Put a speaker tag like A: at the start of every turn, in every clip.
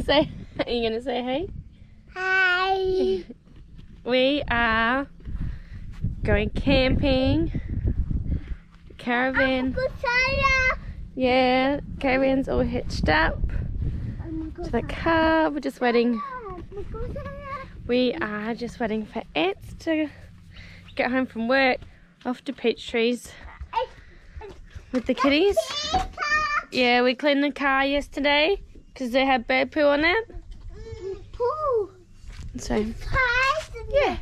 A: Say, are you gonna say hey?
B: Hi.
A: We are going camping. Caravan. Yeah, caravan's all hitched up to the car. We're just waiting. We are just waiting for Ed to get home from work. Off to Peach Trees with the kitties. Yeah, we cleaned the car yesterday because they had bird poo on it.
B: Poo.
A: So, yeah.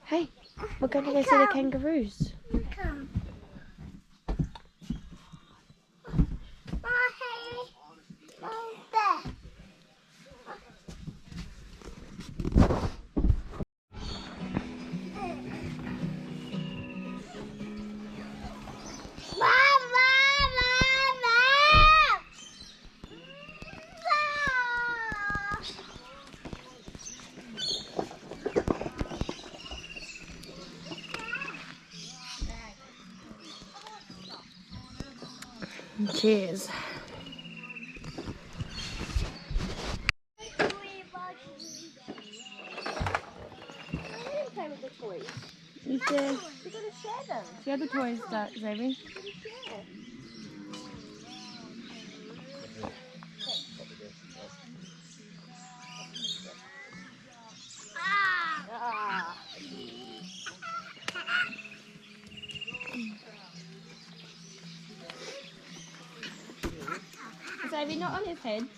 A: Hey, we're going to go see the kangaroos. Cheers. You gotta share them. Share the toys, Xavier. Xavier, not on his head.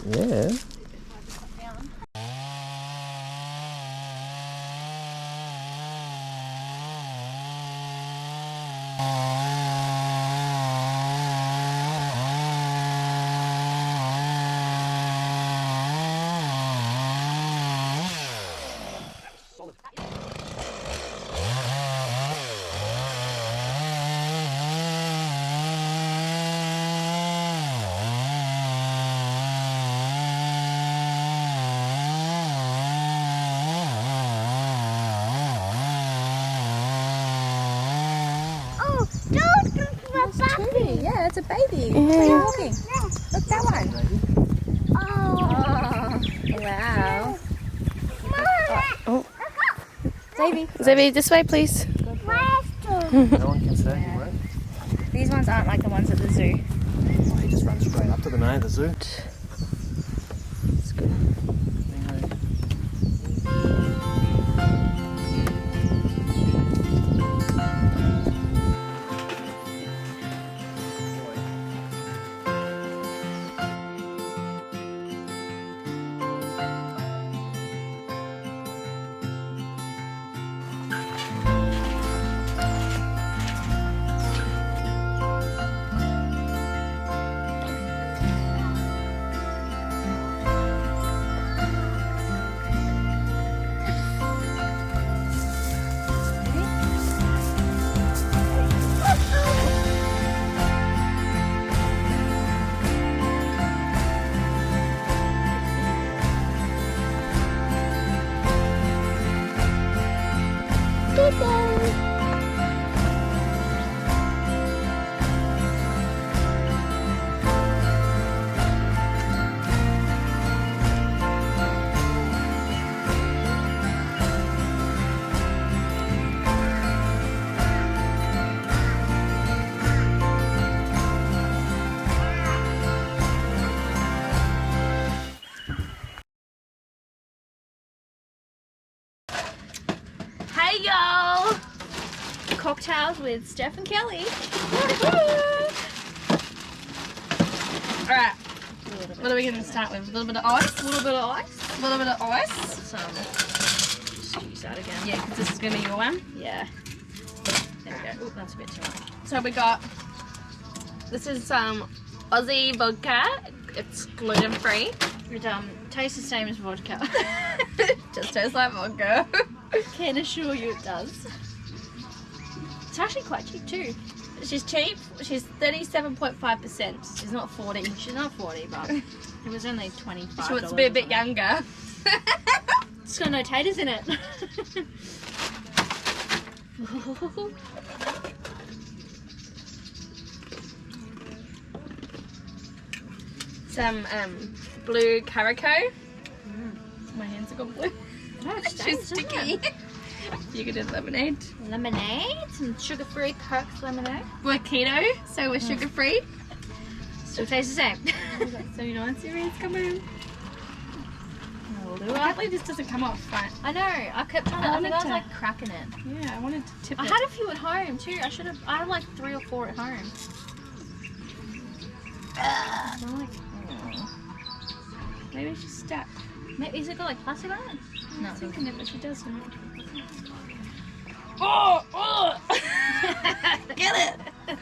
A: Yeah.
B: Dude, it's a puppy.
C: Yeah, it's a baby.
A: Yeah.
C: Where are you walking? Look, that one.
B: Oh.
C: Wow.
A: Oh,
C: Davey.
A: Zibby, this way, please.
B: Master.
D: No one can say you won't.
C: These ones aren't like the ones at the zoo.
D: He just runs straight up to the main of the zoo.
A: It's good.
C: Hey y'all! Cocktails with Steph and Kelly.
A: Alright, what are we going to start with? A little bit of ice? A little bit of ice? A little bit of ice?
C: Just use that again.
A: Yeah, because this is going to be your one.
C: Yeah. There we go. Ooh, that's a bit too much.
A: So we got, this is some Aussie vodka. It's gluten free.
C: It tastes the same as vodka.
A: Just tastes like vodka.
C: Can assure you it does. It's actually quite cheap too.
A: She's cheap. She's 37.5%. She's not 40.
C: She's not 40, but it was only $25.
A: She wants to be a bit younger.
C: It's got no taters in it.
A: Some blue caraco. My hands are gone blue.
C: No, it
A: She's
C: stains, doesn't
A: sticky.
C: it?
A: You could do lemonade.
C: Lemonade, some sugar-free Kirk's lemonade.
A: We're keto, so we're sugar free.
C: Still tastes the same.
A: So nice, it's coming.
C: I'll do
A: I can't believe this doesn't come off right.
C: I know. I kept trying to. I think I was like cracking it.
A: Yeah, I wanted to tip
C: I
A: it.
C: had a few at home too. I should have. I had like 3 or 4 at home. I'm like,
A: Maybe she's stuck.
C: maybe is it got like plastic on it?
A: No, I'm thinking it, but she doesn't.
C: Oh!
A: Get it!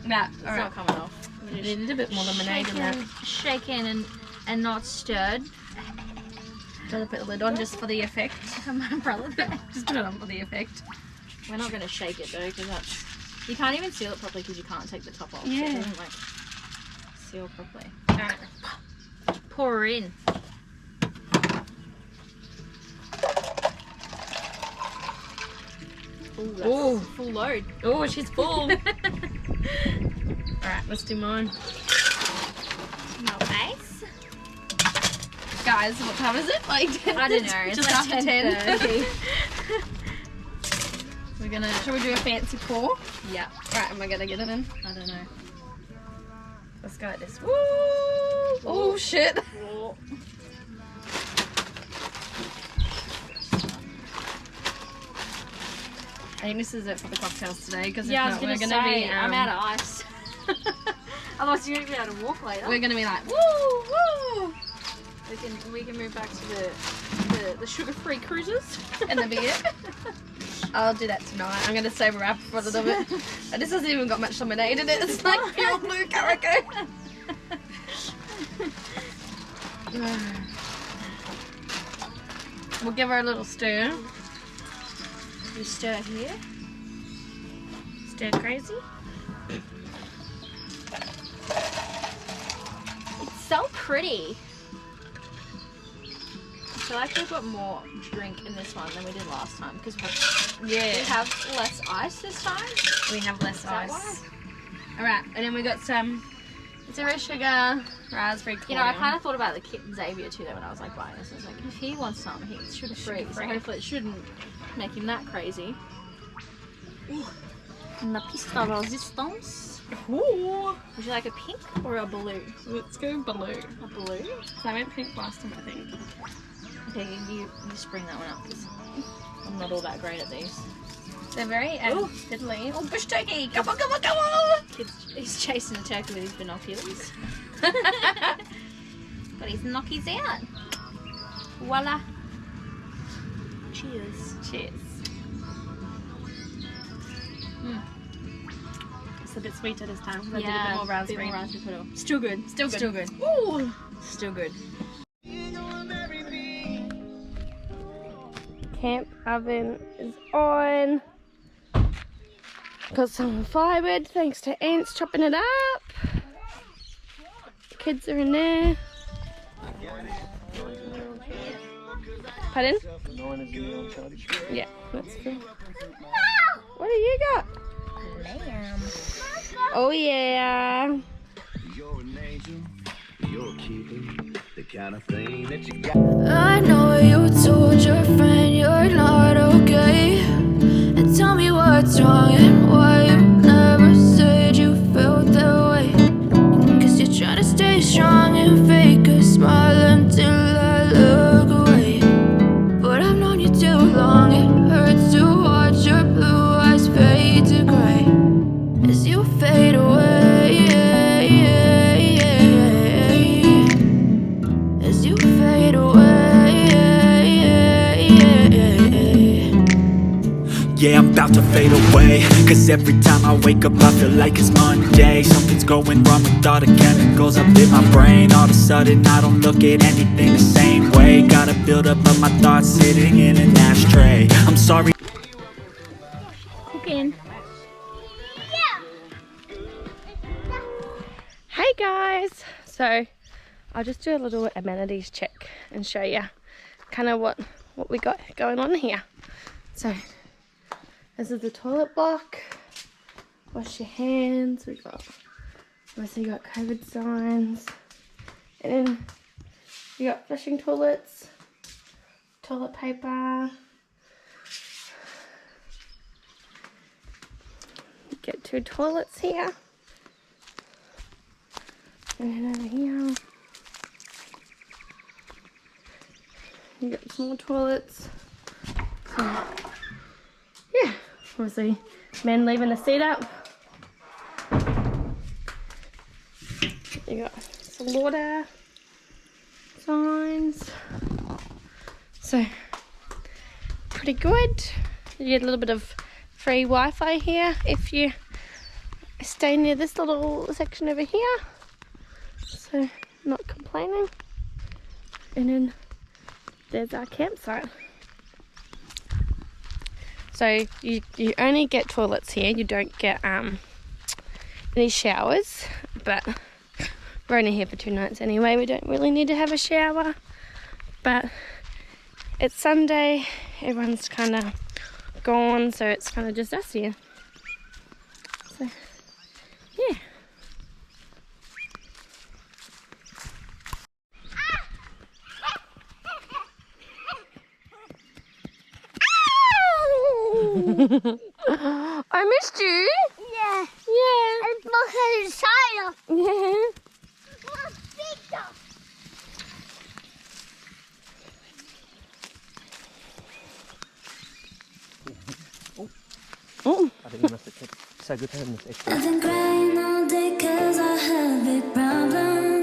A: Nah,
C: It's
A: alright.
C: not coming off.
A: You need a bit more lemonade in that.
C: Shaken and not stirred.
A: Gotta put the lid on just for the effect.
C: My umbrella bag.
A: Just put it on for the effect.
C: We're not going to shake it though, because that's. You can't even seal it properly because you can't take the top off. So
A: Yeah.
C: it doesn't like seal properly.
A: Alright.
C: Pour her in. Ooh, that's
A: Ooh.
C: full load.
A: Oh, she's full. Alright, let's do mine.
C: No ice.
A: Guys, what time is it? Like,
C: I don't know. It's
A: just
C: like
A: after 10.
C: 10:30.
A: We're gonna, shall we do a fancy pour?
C: Yeah.
A: Right, am I gonna get it in?
C: I don't know.
A: Let's go like this. Woo! Oh shit! I think this is it for the cocktails today because
C: Yeah, I was
A: if
C: gonna
A: not, we're
C: say
A: gonna be
C: I'm out of ice. Otherwise, you're gonna be able to walk later.
A: we're gonna be like woo woo
C: We can move back to the sugar-free cruises.
A: and the beer. I'll do that tonight. I'm gonna sober up for a little bit. And this hasn't even got much lemonade in it. It's like pure blue caraco. We'll give her a little stir.
C: You stir here.
A: Stir crazy.
C: It's so pretty. feel like we've got more drink in this one than we did last time because we
A: Yeah.
C: have less ice this time.
A: We have less
C: that
A: ice. Alright, and then we got some zero sugar raspberry corn.
C: You know, I kind of thought about the kit Xavier too though when I was like buying this. I was like, if he wants something, he should have free. So hopefully it shouldn't make him that crazy. Ooh. La piste de resistance.
A: Ooh.
C: Would you like a pink or a blue?
A: Let's go blue.
C: A blue?
A: I went pink last time, I think.
C: Okay, you spring that one up because I'm not all that great at these.
A: They're very fiddly.
C: Oh, bush turkey! Come on, come on, come on! He's chasing the turkey with his binoculars. Got his knockies out. Voila. Cheers.
A: Cheers. It's a bit sweeter this time. I did a bit more raspberry.
C: Puddle. Still good.
A: Still good.
C: Still good.
A: Ooh.
C: Still good.
A: Camp oven is on. Got some firewood thanks to ants chopping it up. Kids are in there. Pardon? Yeah, that's good. What do you got?
B: Lamb.
A: Oh yeah.
E: You're an angel, you're keeping the kind of thing that you got.
F: I know you told your friend you're not okay, and tell me what's wrong and why you never said you felt that way. Guess you're trying to stay strong and fake a smile until I look away. But I've known you too long, it hurts to watch your blue eyes fade to gray as you fade away, as you fade away.
E: Yeah, I'm about to fade away, cause every time I wake up I feel like it's Monday. Something's going wrong with all the chemicals up in my brain. All of a sudden I don't look at anything the same way. Gotta build up of my thoughts sitting in an ashtray. I'm sorry.
C: Cooking.
A: Hey guys. So I'll just do a little amenities check and show you kind of what we got going on here. So this is the toilet block. Wash your hands. We got obviously got COVID signs, and then we got flushing toilets, toilet paper. Get 2 toilets here, and then over here you got some more toilets. So, yeah, obviously men leaving the seat up. You got some water signs. So pretty good. You get a little bit of free Wi-Fi here if you stay near this little section over here. So not complaining. And then there's our campsite. So you only get toilets here, you don't get any showers, but we're only here for 2 nights anyway, we don't really need to have a shower. But it's Sunday, everyone's kind of gone, so it's kind of just us here. So yeah. I missed you.
B: Yeah.
A: Yeah.
B: And look at his tail.
A: Yeah.
B: What's big though?
A: Oh.
D: I think you must have kept so good having this extra.
F: I've been crying all day 'cause I have big problems.